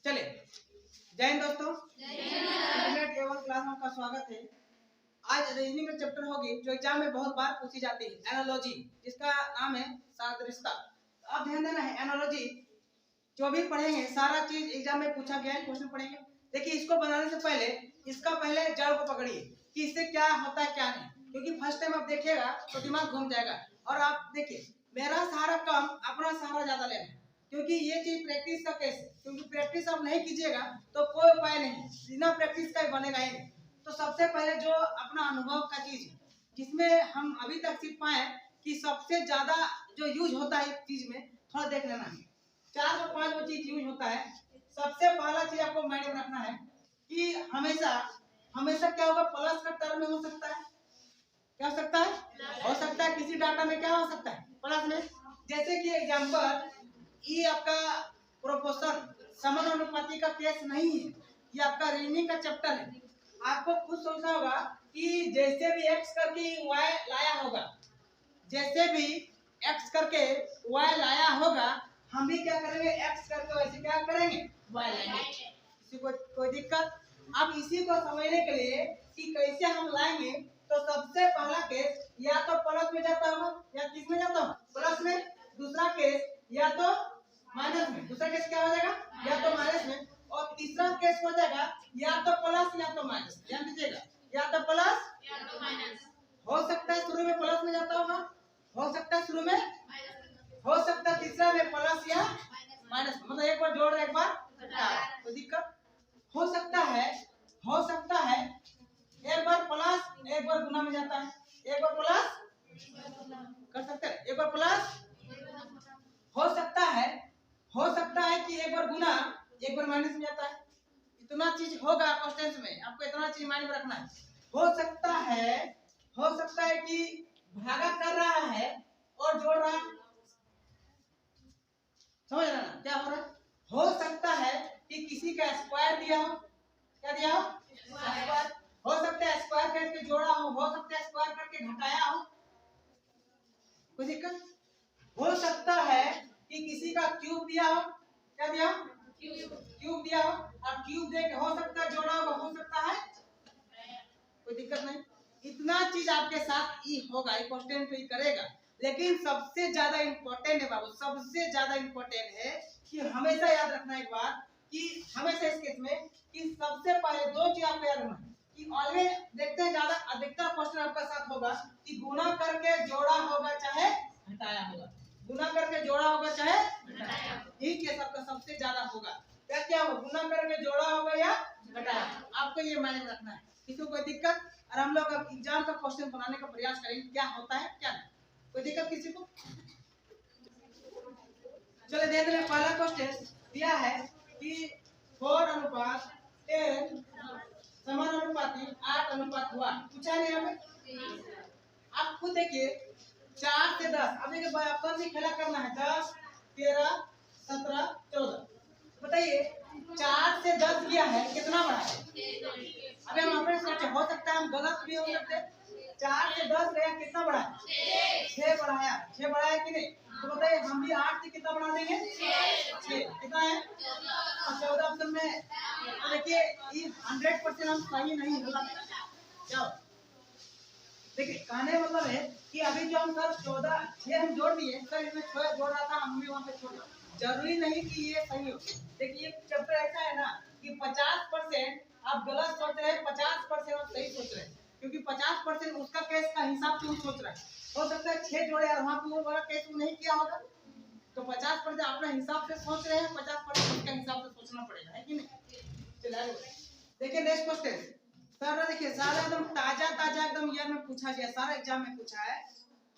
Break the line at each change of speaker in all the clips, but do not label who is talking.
चले, जय हिंद दोस्तों। इंटरनेट एवं क्लास में आपका स्वागत है। आज रीजनिंग का चैप्टर होगी जो एग्जाम में बहुत बार पूछी जाती है, एनालॉजी, जिसका नाम है सादृश्यता। आप ध्यान देना है, एनालॉजी जो भी पढ़ेंगे सारा चीज एग्जाम में पूछा गया है, क्वेश्चन पढ़ेंगे। देखिए, इसको बनाने से पहले इसका पहले जड़ को पकड़िए कि इससे क्या होता है क्या नहीं, क्योंकि फर्स्ट टाइम आप देखिएगा तो दिमाग घूम जाएगा। और आप देखिए, मेरा सहारा कम, अपना सहारा ज्यादा लेना, क्योंकि ये चीज प्रैक्टिस का केस है। क्योंकि प्रैक्टिस आप नहीं कीजिएगा तो कोई उपाय नहीं, बिना प्रैक्टिस का बनेगा ही नहीं। तो सबसे पहले जो अपना अनुभव का चीज है, जिसमें हम अभी तक सीख पाए कि सबसे ज्यादा जो यूज होता है चीज में, थोड़ा देख लेना है। 4 और 5 वो चीज यूज होता है। सबसे पहला चीज आपको माइंड में रखना है कि हमेशा क्या होगा, प्लस का टर्म में हो सकता है। क्या हो सकता है? हो सकता है किसी डाटा में क्या हो सकता है, प्लस में। जैसे कि एग्जांपल, ये आपका प्रोपोर्शन समानुपाती का केस नहीं है, ये आपका रीजनिंग का चैप्टर है। आपको खुद सोचना होगा कि जैसे भी x करके y लाया होगा, जैसे भी x करके y लाया होगा, हम भी क्या करेंगे, x करके वैसे क्या करेंगे, y लाएंगे। किसी को कोई दिक्कत? अब इसी को समझने के लिए कि कैसे हम लाएंगे, तो सबसे पहला केस या तो प्लस में जाता होगा या किस में जाता होगा, प्लस में। दूसरा केस या तो माइनस में। दूसरा केस क्या हो जाएगा, या तो माइनस में। और तीसरा केस हो जाएगा या तो प्लस या तो माइनस। ध्यान दीजिएगा, या तो प्लस या तो माइनस। हो सकता है शुरू में प्लस में जाता होगा, हो सकता है शुरू में, हो सकता है तीसरा में प्लस या माइनस, मतलब एक बार जोड़ रहे एक बार घटा। कोई दिक्कत? हो सकता है एक बार प्लस एक बार गुना में जाता है, एक बार प्लस कर सकते हैं, एक बार प्लस। हो सकता है कि एक बार गुना एक बार माइनस में जाता है। इतना चीज होगा क्वेश्चन में, आपको इतना चीज माइंड में रखना है। हो सकता है कि भागा कर रहा है और जोड़ रहा है। समझ रहे ना क्या हो रहा है? हो सकता है कि किसी का स्क्वायर दिया हो, क्या दिया हो, स्क्वायर। हो सकता है स्क्वायर करके जोड़ा हो सकता है स्क्वायर करके घटाया हो। कोई दिक्कत? हो सकता है कि किसी का क्यूब दिया हो, क्या दिया हो, क्यूब दिया हो, और क्यूब दे के हो सकता है जोड़ा हो सकता है, कोई दिक्कत नहीं। इतना चीज आपके साथ ही होगा, ये क्वेश्चन तो ही करेगा। लेकिन सबसे ज्यादा इंपॉर्टेंट है बाबू, सबसे ज्यादा इंपॉर्टेंट है कि हमेशा याद रखना एक बात, कि हमेशा इस केस में कि सबसे पहले 2 चीज आपको याद रखना है कि ऑलवेज देखते हैं ज्यादा अधिकतर क्वेश्चन आपका साथ होगा कि गुना करके जोड़ा होगा चाहे घटाया होगा, गुना करके जोड़ा होगा चाहे घटाया, यही केस आपका सबसे ज्यादा होगा। क्या होगा, गुना करके जोड़ा होगा या घटाया, आपको ये मायने में रखना है। किसी को कोई दिक्कत? और हम लोग अब एग्जाम का क्वेश्चन बनाने का प्रयास करेंगे, क्या होता है क्या नहीं। कोई दिक्कत किसी को? चलो देख लें, पहला क्वेश्चन दिया है कि 4:10 समानुपाती 8 हुआ, पूछा नहीं हमें। आप खुद देखिए, 4 से 10, अब देखिए ऑप्शन में खेला करना है, 10, 13, 17, 14। बताइए 4 से 10 किया है, कितना बढ़ा है? अभी हम अपने सोचे, हो सकता है हम गलत भी हो सकते हैं। 4 से 10 गया, कितना बढ़ा है? 6 बढ़ाया, 6 बढ़ाया कि नहीं? तो बताइए हम भी 8 से कितना बढ़ा देंगे? 6 कितना है? 14 ऑप्शन में। तो देखिए ये 100% हम सही नहीं होगा। क्या देखिए, कहने मतलब है कि अभी जो हम सर 14 6 हम जोड़ दिए सर, इसमें 6 जोड़ रहा था, हम भी वहाँ पे छोड़ दिया। जरूरी नहीं कि ये सही हो। देखिए ये चैप्टर ऐसा है ना कि 50% आप गलत सोच रहे हैं, 50% आप सही सोच रहे हैं, क्योंकि 50% उसका केस का हिसाब से वो सोच रहा है। हो सकता है 6 जोड़े और वहाँ पे वो वाला केस नहीं किया होगा, तो 50% अपने हिसाब से सोच रहे हैं, 50% उसके हिसाब से सोचना पड़ेगा, है कि नहीं? चलिए देखिए नेक्स्ट क्वेश्चन। सर देखिए सारा एकदम ताजा एकदम ईयर में पूछा गया, सारा एग्जाम में पूछा है।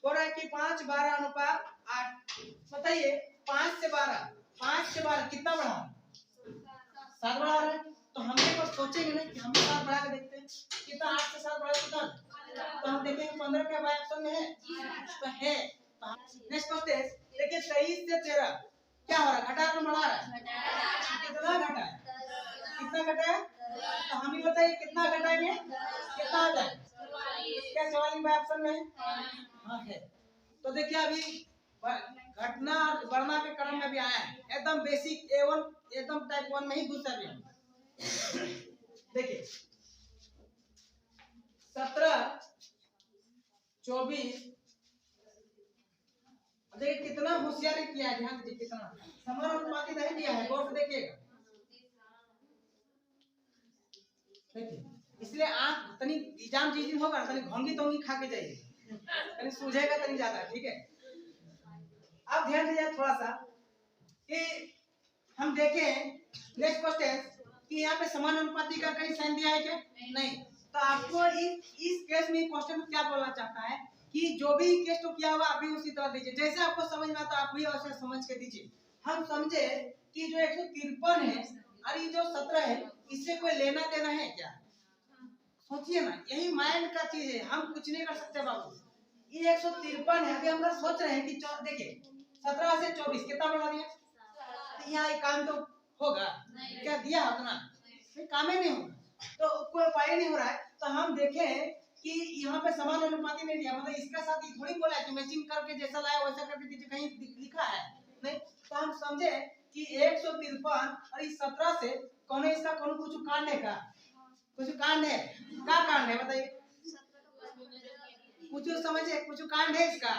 बोल रहा है कि 5:12:8। बताइए 5 से 12 कितना बढ़ा? 7 बढ़ा रहा है। तो हम एक बार सोचेंगे ना कि हम 7 बढ़ा के देखते हैं कितना, 8 से 7 बढ़ा कितना, तो हम देखेंगे 15 के बाय ऑप्शन में है, तो है। नेक्स्ट क्वेश्चन देखिए 23 से 13 क्या हो रहा है, घटा रहा बढ़ा रहा है? कितना घटा है, कितना घटा है? तो हम ही बताइए कितना घटाएंगे, कितना आ जाए? क्या 44 बाय ऑप्शन में है? हाँ है। तो देखिए अभी घटना और बढ़ना के क्रम में भी आया है, एकदम बेसिक A1 एकदम टाइप 1 में ही घुसा भी है। देखिए 17, 24, देखिए कितना होशियारी किया है, ध्यान दीजिए कितना समानुपाती नहीं दिया है, गौर से देखिएगा। देखिए इसलिए आप तनी एग्जाम जिस दिन होगा तनी घोंगी तोंगी खा के जाइए, तनी सूझेगा तनी ज्यादा, ठीक है। अब ध्यान दीजिए थोड़ा सा कि हम देखें नेक्स्ट क्वेश्चन कि यहाँ पे समानुपाती का कहीं साइन दिया है क्या? नहीं। तो आपको इस केस में क्वेश्चन में क्या बोलना चाहता है कि जो भी केस तो किया हुआ अभी उसी तरह दीजिए, जैसे आपको समझ में आता आप भी वैसे समझ के दीजिए। हम समझे कि जो 153 है और ये जो 17 है इससे कोई लेना देना है क्या? सोचिए ना, यही माइंड का चीज है, हम कुछ नहीं कर सकते बाबू। ये 153 है, अभी हम लोग सोच रहे हैं कि देखिए 17 से 24 कितना बढ़ा दिया, तो यहाँ एक काम तो होगा क्या दिया उतना काम ही नहीं होगा, तो कोई उपाय नहीं हो रहा है। तो हम देखें कि यहाँ पे समान अनुपाती नहीं दिया, मतलब इसका साथ ये थोड़ी बोला है कि मैचिंग करके जैसा लाया वैसा करके दीजिए, कहीं लिखा है नहीं। तो हम समझे कि 153 और इस 17 से कौन इसका कौन कुछ कांड है का, कुछ कांड है, क्या कांड है बताइए, कुछ समझे, कुछ कांड है इसका,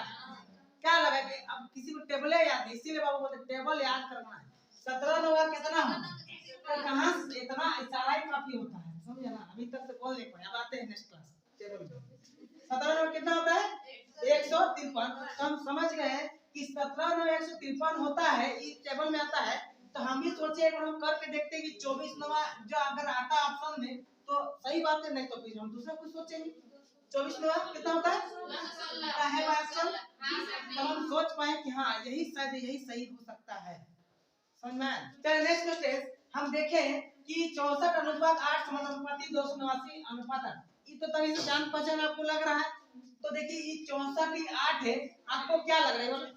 क्या लगा कि अब किसी को टेबल याद है, इसीलिए बाबू बोलते टेबल याद करना है। 17 नवा कितना हो, तो कहाँ इतना इशारा ही काफी होता है, समझे ना, अभी तक तो बोल नहीं पाए, अब आते हैं नेक्स्ट क्लास टेबल में। 17 नवा कितना होता है 153, तो हम समझ गए कि 17 नवा 153 होता है, इस टेबल में आता है। तो हम भी सोचे एक बार हम करके देखते हैं कि 24 नवा जो अगर आता ऑप्शन में तो सही बात है, नहीं तो फिर हम दूसरा कुछ सोचेंगे। 24 नवा कितना होता है ऑप्शन, तो हम सोच पाए कि हाँ यही शायद यही सही हो सकता है, समझ में। चलिए नेक्स्ट क्वेश्चन हम देखें कि 64 अनुपात 8 समानुपाती 289 अनुपात 8, ये तो तरीके से जान पहचान आपको लग रहा है। तो देखिए ये 64 की 8 है, आपको क्या लग रहा है,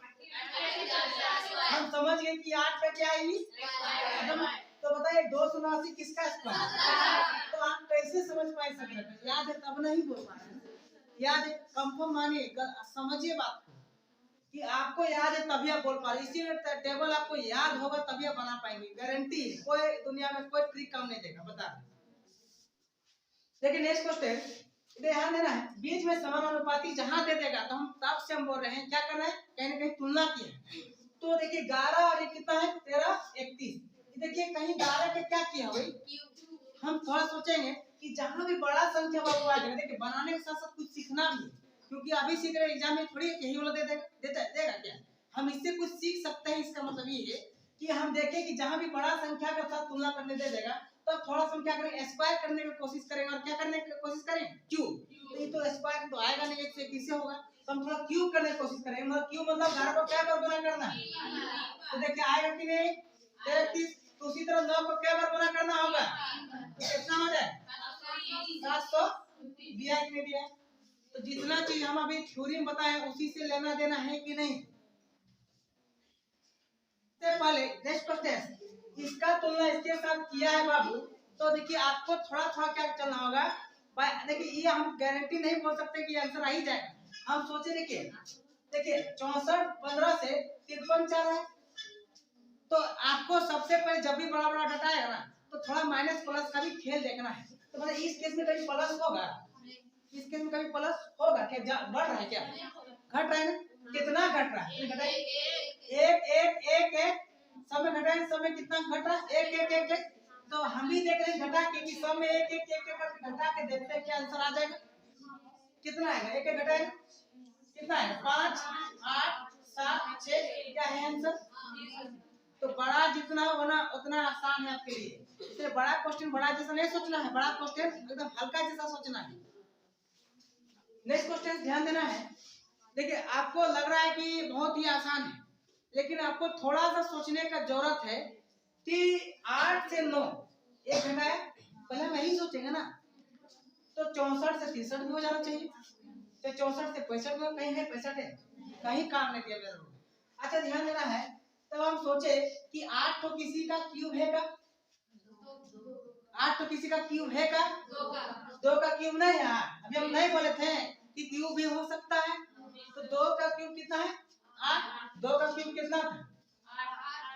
हम समझ गए कि 8 का क्या है एकदम, तो बताइए 289 किसका स्क्वायर, तो आप कैसे समझ पाए सकते हैं, याद है तब नहीं बोल पा रहे हैं, याद है कंफर्म मानिए, समझिए बात को कि आपको याद है तभी आप बोल पा रहे, इसीलिए टेबल आपको याद होगा तभी आप बना पाएंगे, गारंटी, कोई दुनिया में कोई ट्रिक काम नहीं देगा, बता। देखिए नेक्स्ट क्वेश्चन ध्यान देना है, बीच में समानुपाती जहां दे देगा तो हम तब से हम बोल रहे हैं क्या करना है, कहीं ना कहीं तुलना की है। तो देखिए 11 और ये कितना है 13, 31, देखिए कहीं 12 के क्या किया भाई, हम थोड़ा सोचेंगे कि जहां भी बड़ा संख्या बाबू आ जाएगा, देखिए बनाने के साथ साथ कुछ सीखना भी है, क्योंकि अभी सीख रहे एग्जाम में थोड़ी यही वाला दे देगा क्या, हम इससे कुछ सीख सकते हैं। इसका मतलब ये है कि हम देखें कि जहां भी बड़ा संख्या के साथ तुलना करने दे देगा तो थोड़ा सा हम क्या करेंगे, स्क्वायर करने की कोशिश करेंगे, और क्या करने की कोशिश करें, क्यूब, तो ये तो स्क्वायर तो आएगा नहीं, 1 से किससे होगा, तो हम थोड़ा क्यूब करने की कोशिश करेंगे, मतलब क्यूब मतलब 11 को क्या बार गुना करना है, तो देखिए आएगा कि नहीं 33, तो उसी तरह 9 को क्या बार गुना करना होगा, तो कितना हो जाए 700, दिया कि नहीं दिया। तो जितना चीज हम अभी थ्योरी में बताए उसी से लेना देना है कि नहीं। से पहले नेक्स्ट क्वेश्चन इसका तुलना इसके साथ किया है बाबू, तो देखिए आपको थोड़ा थोड़ा क्या चलना होगा, देखिए ये हम गारंटी नहीं बोल सकते कि आंसर आ ही जाएगा, हम सोचे देखिए 64 15 से 53 4 है, तो आपको सबसे पहले जब भी बड़ा बड़ा डाटा आएगा ना तो थोड़ा माइनस प्लस का भी खेल देखना है, तो मतलब इस केस में कभी प्लस होगा, इस केस में कभी प्लस होगा क्या, बढ़ रहा है क्या, घट रहा है ना, कितना घट रहा है, एक एक एक एक सब में घटाएं, सब में कितना घट रहा है, एक एक एक एक, तो हम भी देख रहे हैं घटा के कि सब में एक एक एक एक घटा के देखते हैं क्या आंसर आ जाएगा, कितना आएगा, एक एक घटाएंगे कितना आएगा 5 8 7 6, क्या है आंसर, तो बड़ा जितना होना उतना आसान है आपके लिए, इसलिए बड़ा क्वेश्चन बड़ा जैसा नहीं सोचना है, बड़ा क्वेश्चन एकदम हल्का जैसा सोचना है। नेक्स्ट क्वेश्चन ध्यान देना है, देखिए आपको लग रहा है कि बहुत ही आसान है, लेकिन आपको थोड़ा सा सोचने का जरूरत है कि 8 से 9 एक घंटा है, पहले हम यही सोचेंगे ना, तो 64 से 63 भी हो जाना चाहिए, तो 64 से 65 में कहीं है, 65 है, कहीं काम नहीं किया मेरे को। अच्छा ध्यान देना है, तब हम सोचे कि 8 तो किसी का क्यूब है का, 8 तो किसी का क्यूब है का, 2 का क्यूब नहीं है, अभी हम नहीं बोले थे कि क्यूब भी हो सकता है, तो 2 का क्यूब कितना है 8, 2 का क्यूब कितना था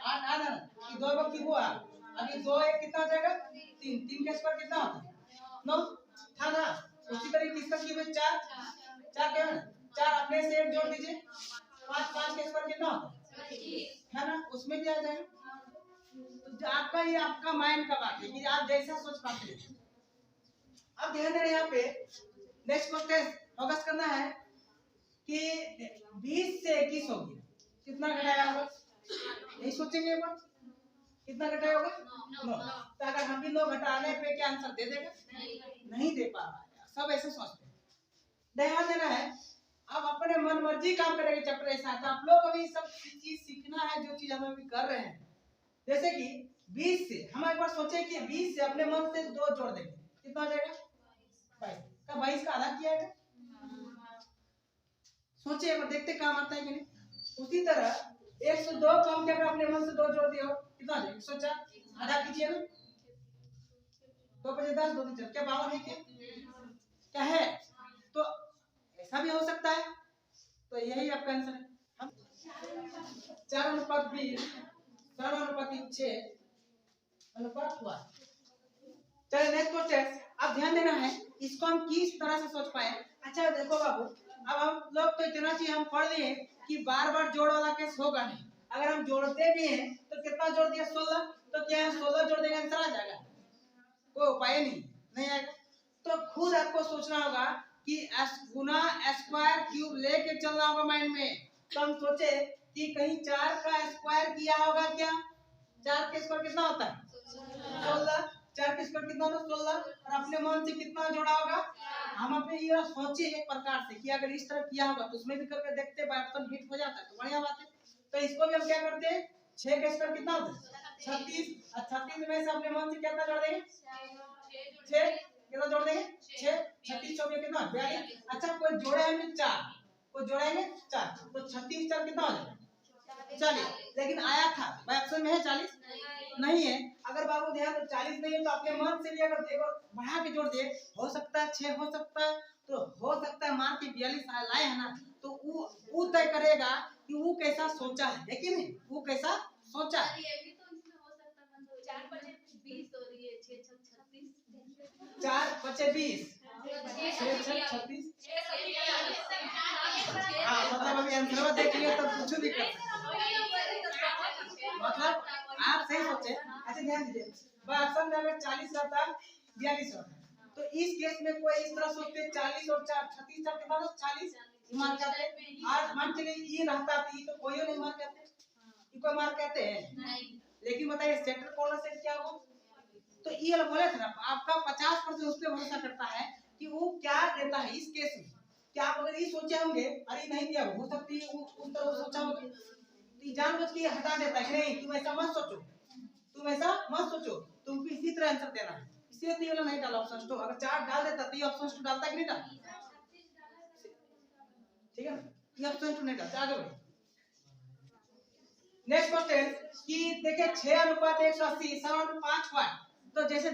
8 आ ना, कि 2 का क्यूब हुआ, अभी 2 1 कितना हो जाएगा 3, 3 का स्क्वायर कितना होता है 9 था ना। उसी तरीके किसका क्यूब है 4, 4 क्या है 4 अपने से 1 जोड़ दीजिए 5, 5 का स्क्वायर कितना होता है ना, उसमें क्या आ जाएगा। तो आपका ये आपका माइंड का बात है कि आप जैसा सोच पाते हैं। अब ध्यान देना यहाँ पे नेक्स्ट क्वेश्चन फोकस करना है कि 20 से 21 हो गया, कितना घटाया होगा यही सोचेंगे एक बार, कितना घटाया होगा 9। तो अगर हम भी 9 घटाने पे क्या आंसर दे देगा नहीं दे पा रहा है, सब ऐसे सोचते हैं। ध्यान देना है आप अपने मन मर्जी काम करेंगे चैप्टर ऐसा है, तो आप लोग अभी सब चीज सीखना है जो चीज हम अभी कर रहे हैं। जैसे कि 20 से हम एक बार सोचे कि 20 से अपने मन से 2 जोड़ देंगे कितना हो जाएगा 22 का 22 का आधा किया है, सोचे एक बार देखते काम आता है कि नहीं। उसी तरह 102 को हम क्या कर अपने मन से 2 जोड़ दिया कितना हो जाएगा 104 आधा कीजिए ना, 2 5 10 2 3 क्या 52 है क्या है, तो ऐसा भी हो सकता है। तो यही आपका आंसर है। हम 4:20 4:6 अनुपात हुआ। चलिए नेक्स्ट क्वेश्चन अब ध्यान देना है इसको हम किस तरह से सोच पाए। अच्छा देखो बाबू, अब हम लोग तो इतना चीज हम पढ़ लिए कि बार बार जोड़ वाला केस होगा नहीं, अगर हम जोड़ते भी हैं तो कितना जोड़ दिया 16, तो क्या है 16 जोड़ देंगे आंसर आ जाएगा, कोई उपाय नहीं आएगा। तो खुद आपको सोचना होगा कि गुना स्क्वायर क्यूब लेके चलना होगा माइंड में। तो हम सोचे कि कहीं 4 का स्क्वायर किया होगा क्या, 4 का स्क्वायर कितना होता है 16, 4 का स्क्वायर कितना होता है 16, और अपने मन से कितना जोड़ा होगा। हम अपने ये सोचे एक प्रकार से कि अगर इस तरह किया होगा तो उसमें भी करके देखते हैं ऑप्शन हिट हो जाता है तो बढ़िया बात है। तो इसको भी हम क्या करते हैं 6 का स्क्वायर कितना होता है 36, और 36 में से अपने मन से कितना जोड़ देंगे 6, कितना जोड़ देंगे 6, 36 24 कितना 42। अच्छा कोई जोड़े हमें 4, कोई जोड़ेंगे 4, तो 36 4 कितना हो जाएगा 40, लेकिन आया था ऑप्शन में है 40 नहीं है। अगर बाबू ध्यान तो 40 नहीं है तो अपने मन से भी अगर देखो बढ़ा के जोड़ दिए हो सकता है 6 हो सकता है, तो हो सकता है मार के 42 लाए है ना, तो वो तय करेगा कि वो कैसा सोचा है कि नहीं, वो कैसा सोचा है। 4 5 20 6 6 36 हाँ मतलब अभी आंसर देख लिया तो कुछ भी कर मतलब आप सही सोचे। अच्छा ध्यान दीजिए ऑप्शन में अगर 40 रहता 42 रहता तो इस केस में कोई इस तरह सोचते 40 और 4 36 4 के बाद 40 मार जाते, आज मान चलिए ये रहता तो कोई नहीं मार कहते, ये कोई मार कहते हैं नहीं। लेकिन बताइए सेंटर कॉर्नर सेट क्या होगा, तो ये वाला बोले थे ना आपका 50% उस पर भरोसा करता है कि वो क्या देता है इस केस में। क्या आप अगर ये सोचे होंगे अरे नहीं दिया हो सकती है उस तरह सोचा होगा, तो जानबूझ के हटा देता है कि नहीं तुम ऐसा मत सोचो, तुम ऐसा मत सोचो, तुमको इसी तरह आंसर देना है, इसलिए तो ये वाला नहीं डाला ऑप्शन टू। अगर 4 डाल देता तो ये ऑप्शन टू डालता कि नहीं डालता, ठीक है ना, ये ऑप्शन टू नहीं डालता। आगे बढ़िए नेक्स्ट क्वेश्चन कि देखिए 6:180 5 वाट। तो जैसे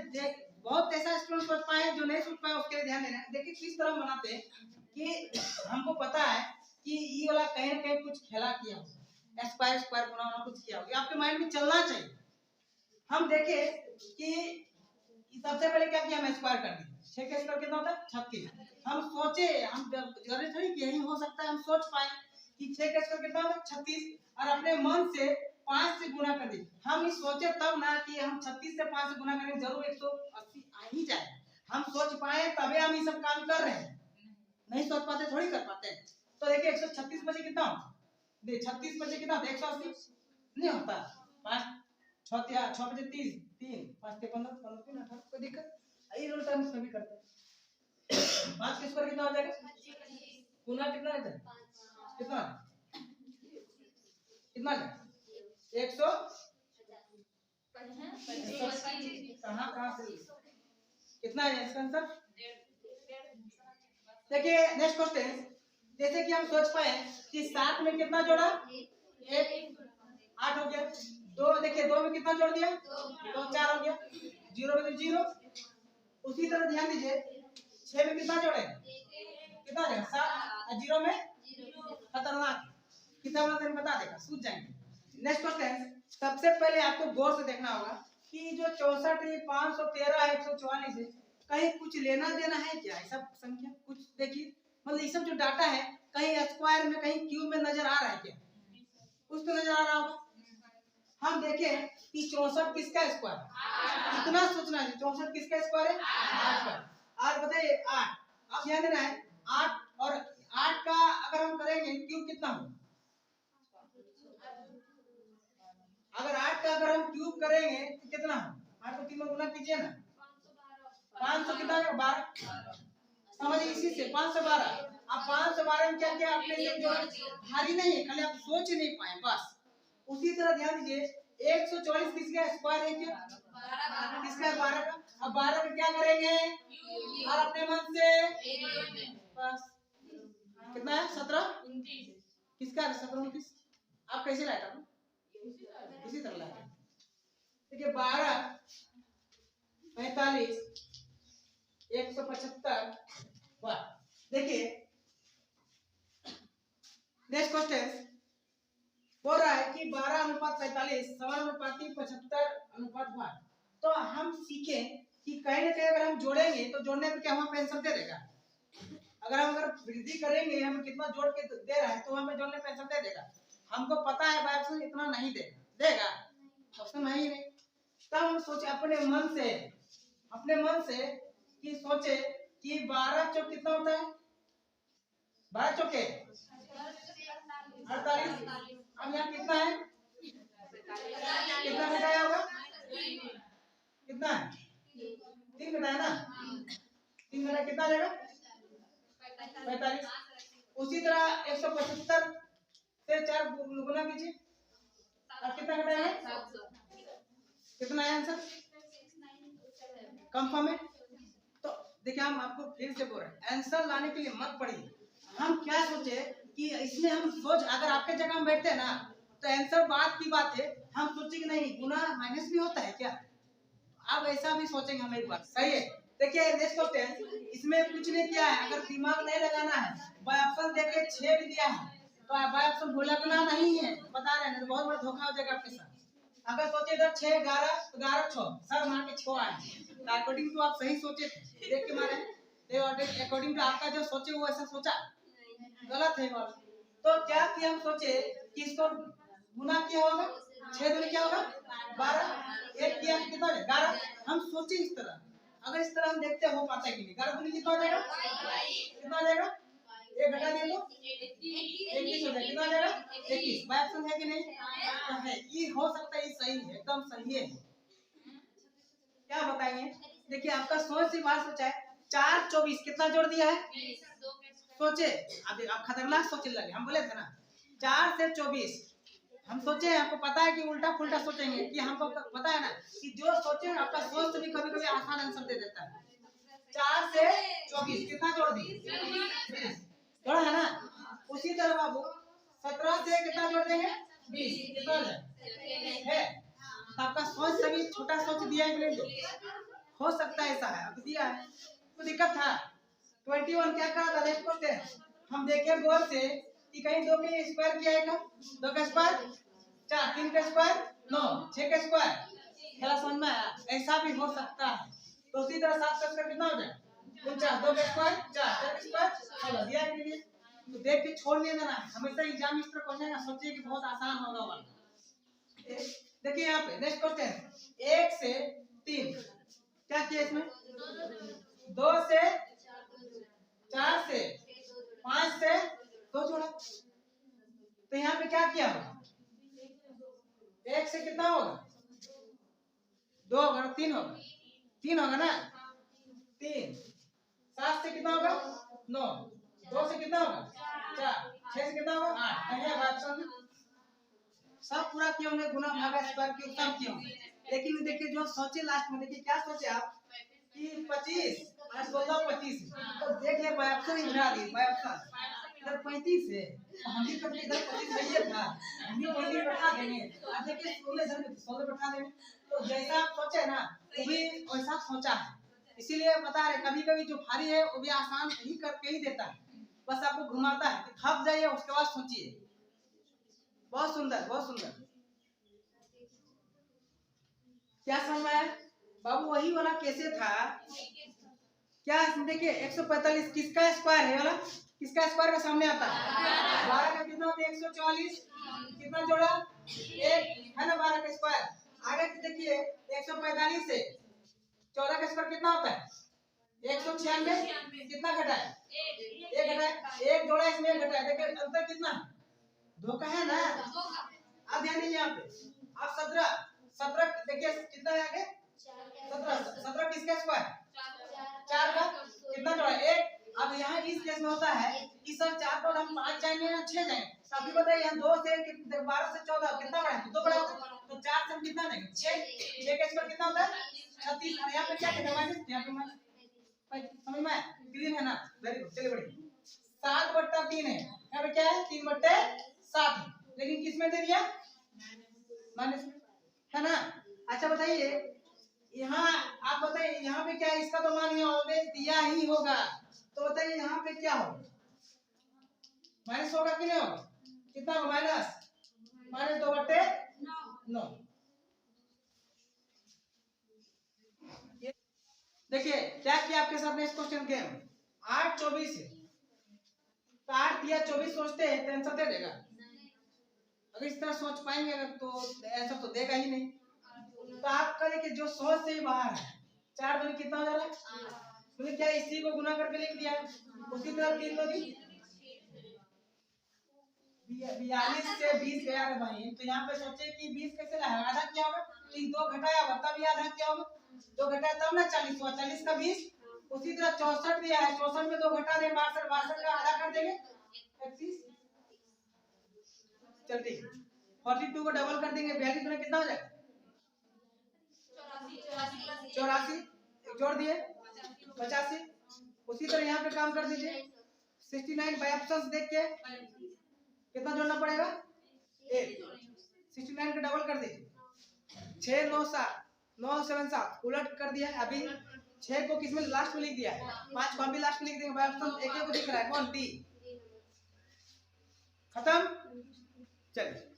बहुत ऐसा स्टूडेंट सोच पाए जो नहीं सोच पाए उसके लिए ध्यान देना है। देखिए किस तरह बनाते हैं कि हमको पता है कि ये वाला कहीं ना कहीं कुछ खेला किया होगा, स्क्वायर स्क्वायर गुना होना कुछ किया होगा, आपके माइंड में चलना चाहिए। हम देखे कि सबसे पहले क्या किया, हम स्क्वायर कर दिया, 6 का स्क्वायर कितना होता है 36। हम सोचे हम जरूरी थोड़ी कि यही हो सकता है, हम सोच पाए कि 6 का स्क्वायर कितना होता है 36, और अपने मन से 5 से गुना कर दी। हम ये सोचे तब ना कि हम 36 से 5 से गुना करेंगे जरूर 180 आ ही जाए, हम सोच पाए तभी हम ये सब काम कर रहे हैं, नहीं सोच पाते थोड़ी कर पाते। तो देखिए 136 बचे कितना होता है, 36 बचे कितना होता है 180 नहीं होता, 5 6 6 बजे 30 3 5 के 15 15 3 18 कोई दिक्कत यही रूल टाइम सभी करते हैं। 5 के स्क्वायर कितना हो जाएगा गुना कितना है कितना कितना है 100 कहां से कितना है इसका आंसर। देखिए नेक्स्ट क्वेश्चन जैसे कि हम सोच पाए कि 7 में कितना जोड़ा 1 8 हो गया, 2 देखिए 2 में कितना जोड़ दिया 2 4 हो गया, 0 में तो 0। उसी तरह ध्यान दीजिए 6 में कितना जोड़े कितना है 7 और 0 में खतरनाक कितना बना बता देगा, सूझ जाएंगे। नेक्स्ट क्वेश्चन, सबसे पहले आपको गौर से देखना होगा कि जो 64 है, 513 है, 144 है, कहीं कुछ लेना देना है क्या? ऐसा संख्या कुछ देखिए, मतलब ये सब जो डाटा है कहीं स्क्वायर में कहीं क्यूब में नजर आ रहा है क्या? कुछ तो नजर आ रहा होगा। हम देखें कि 64 किसका स्क्वायर है, इतना सोचना है। 64 किसका स्क्वायर है? 8 का। आज बताइए 8, अब ध्यान देना है 8 और 8 का अगर हम करेंगे क्यूब कितना होगा? अगर 8 का अगर हम क्यूब करेंगे तो कितना होगा? 8 को 3 में गुना कीजिए ना, 500 कितना है? 12। समझिए इसी से 512। अब 512 में क्या क्या आपने जो भारी नहीं है, खाली आप सोच नहीं पाए बस। उसी तरह ध्यान दीजिए 144 किसका स्क्वायर है क्या? किसका? 12 का। अब 12 का क्या करेंगे? और अपने मन से बस कितना है? 17 किसका है? 17 29। आप कैसे लाए था? इसी तरह लाए। देखिए 12 45 175। देखिए नेक्स्ट क्वेश्चन बोल रहा है कि 12 अनुपात 45 समानुपाती 75 अनुपात 12। तो हम सीखें कि कहीं ना कहीं अगर हम जोड़ेंगे तो जोड़ने पे क्या हमें आंसर दे देगा? अगर वृद्धि करेंगे हमें कितना जोड़ के दे रहा है तो हमें जोड़ने पे आंसर दे देगा। हमको पता है बाय ऑप्शन इतना नहीं देगा, ऑप्शन है ही नहीं। तब हम सोचे अपने मन से कि सोचे कि 12 चौक कितना होता है? 12 चौके 48। अब यहाँ कितना है? कितना घटाया होगा? कितना है? 3 घटाया ना, 3 घटाया कितना आ जाएगा? 45। उसी तरह 175 से 4 गुना कीजिए, अब कितना घटाएंगे? कितना है आंसर? कंफर्म है? तो देखिए हम आपको फिर से बोल रहे हैं आंसर लाने के लिए मत पढ़िए। हम क्या सोचे कि इसमें हम सोच, अगर आपके जगह हम बैठते हैं ना तो आंसर बात की बात है, हम सोचे कि नहीं गुना माइनस भी होता है क्या? आप ऐसा भी सोचेंगे हम एक बार, सही है। देखिए नेक्स्ट क्वेश्चन, इसमें कुछ नहीं किया है, अगर दिमाग नहीं लगाना है बाय ऑप्शन देके 6 भी दिया है तो आप बाय ऑप्शन भूलना नहीं है, बता रहे हैं, तो बहुत बड़ा धोखा हो जाएगा आपके साथ। अगर सोचे इधर 6 11 तो 11 6 सर मान के 6 आए, तो अकॉर्डिंग टू आप सही सोचे थे, देख के मारे अकॉर्डिंग टू आपका जो सोचे वो ऐसा सोचा गलत है बात। तो क्या किया हम सोचे कि इसको गुना किया होगा, 6 दूनी क्या होगा? 12, एक किया कितना है? 11। हम सोचे इस तरह, अगर इस तरह हम देखते हो पाता है कि नहीं। 11 दूनी कितना हो जाएगा? कितना हो जाएगा? एक घटा दिए तो 21 हो जाएगा। कितना हो जाएगा? 21। बाय ऑप्शन है कि नहीं? तो है, ये हो सकता है, ये सही है, एकदम सही है। क्या बताएंगे? देखिए आपका सोच से बात सोचा है 4 24 कितना जोड़ दिया है? सोचे अब आप खतरनाक सोचने लगे, हम बोले थे ना 4 से 24 हम सोचे, आपको पता है कि उल्टा पुल्टा सोचेंगे, कि हमको पता है ना कि जो सोचे आपका सोच से भी कभी कभी आसान आंसर दे देता है। 4 से 24 कितना जोड़ दिए? जोड़ा है ना। उसी तरह बाबू 17 से कितना जोड़ देंगे? 20। कितना है? तो आपका सोच से भी छोटा सोच दिया है कि नहीं? हो सकता है ऐसा है, अब दिया है तो दिक्कत था। 21 क्या कहा था? नेक्स्ट क्वेश्चन हम देखें गौर से कि कहीं 2 के स्क्वायर किया है क्या? 2 का स्क्वायर 4, 3 का स्क्वायर 9, 6 का स्क्वायर। खेला समझ में आया? ऐसा भी हो सकता है। तो उसी तरह 7 का स्क्वायर कितना हो जाए? 49, 2 का स्क्वायर 4, 4 का स्क्वायर 16 दिया है कि नहीं? तो देख के छोड़ नहीं देना है, हमेशा एग्जाम इस तरह क्वेश्चन का सोचिए कि बहुत आसान होगा वाला। देखिए यहाँ पे नेक्स्ट क्वेश्चन 1 से 3 क्या किया इसमें? 2 से 4 से 5 से 2 जोड़ा, तो यहाँ पे क्या किया होगा? 1 से कितना होगा? 2 होगा, 3 होगा, 3 होगा ना, 3। 7 से कितना होगा? 9, 2 से कितना होगा? 4, 6 से कितना होगा? 8। कहिए बात समझ, सब पूरा किए होंगे, गुना भागा स्क्वायर क्यूब सब किए होंगे, लेकिन देखिए जो सोचे लास्ट में, देखिए क्या सोचे आप कि 25 और 16 25, तो देख ले बाय ऑप्शन इधर दी, बाय ऑप्शन इधर 35 है, हम भी कभी इधर 25 नहीं था, हम भी 35 बैठा देंगे, अब देखिए 16 बैठा देंगे। तो जैसा आप सोचे ना वो भी वैसा सोचा है, इसीलिए बता रहे कभी कभी जो भारी है वो भी आसान ही करके ही देता है, बस आपको घुमाता है कि थक जाइए उसके बाद सोचिए। बहुत सुंदर, बहुत सुंदर। क्या समझ में आया बाबू? वही वाला कैसे था क्या? देखिए 145 किसका स्क्वायर है वाला? किसका स्क्वायर का सामने आता है? 12 का कितना होता है? 144। कितना जोड़ा? एक है ना, 12 का स्क्वायर। आगे देखिए 145 से 14 का स्क्वायर कितना होता है? 196। कितना घटा है? एक घटा है। एक जोड़ा इसमें एक घटा है। देखिए अंतर कितना? 2 का है ना। अब ध्यान दीजिए यहाँ पे। आप 17 देखिए कितना है आगे? 17 किसका स्क्वायर? 4 का। कितना जोड़ा? एक। अब यहाँ इस केस में होता है कि सर 4 पर हम 5 जाएंगे या 6 जाएंगे? अभी बताइए यहाँ 2 से 12 से 14 कितना बड़ा है? 2 बड़ा होता है। तो 4 से हम कितना देंगे? 6 का स्क्वायर कितना होता है? 36। और यहाँ पे क्या कहते हैं? माइनस। यहाँ पे माइनस। समझ में क्लीन है ना? Very good. चलिए बढ़िए। 7/3 है। यहाँ पे क्या है? 3/7 है। लेकिन किस में दे दिया? माइनस में, है ना? अच्छा बताइए यहाँ, आप बताइए यहाँ पे क्या है? इसका तो मान यहाँ ऑलवेज दिया ही होगा। तो बताइए यहाँ पे क्या होगा? माइनस होगा कि नहीं होगा? कितना होगा? माइनस 2/9। देखिए क्या किया आपके सामने इस क्वेश्चन के? 8 24 है। 8 दिया 24 सोचते हैं तो आंसर दे देगा? अगर इस तरह सोच पाएंगे अगर तो आंसर तो देगा ही नहीं। तो आप करें कि जो सोच से ही बाहर है। 4 दूनी कितना हो जा रहा है? तो क्या इसी को गुना करके लिख दिया? उसी तरह 3 दूनी 42 से 20 गया रे भाई। तो यहाँ पे सोचे कि 20 कैसे लाया? आधा क्या होगा? तो 2 घटाया होगा तब ये आधा क्या होगा? 2 घटाया तब ना 40 हुआ। 40 का 20। उसी तरह 64 दिया है। 64 में 2 घटा देंगे 62। 62 का आधा कर देंगे 31। चल ठीक है। 42 को डबल कर देंगे 42 में कितना हो जाएगा? 84। जोड़ दिए 85। उसी तरह यहाँ पे काम कर दीजिए 69 बाय ऑप्शंस देख के कितना जोड़ना पड़ेगा? 8। 69 का डबल कर दीजिए 6 9 7 9 7 7 उलट कर दिया। अभी 6 को किसमें लास्ट में लिख दिया है? 5 को भी लास्ट में लिख देंगे। बाय ऑप्शन एक को दिख रहा है कौन? डी। खत्म। चलिए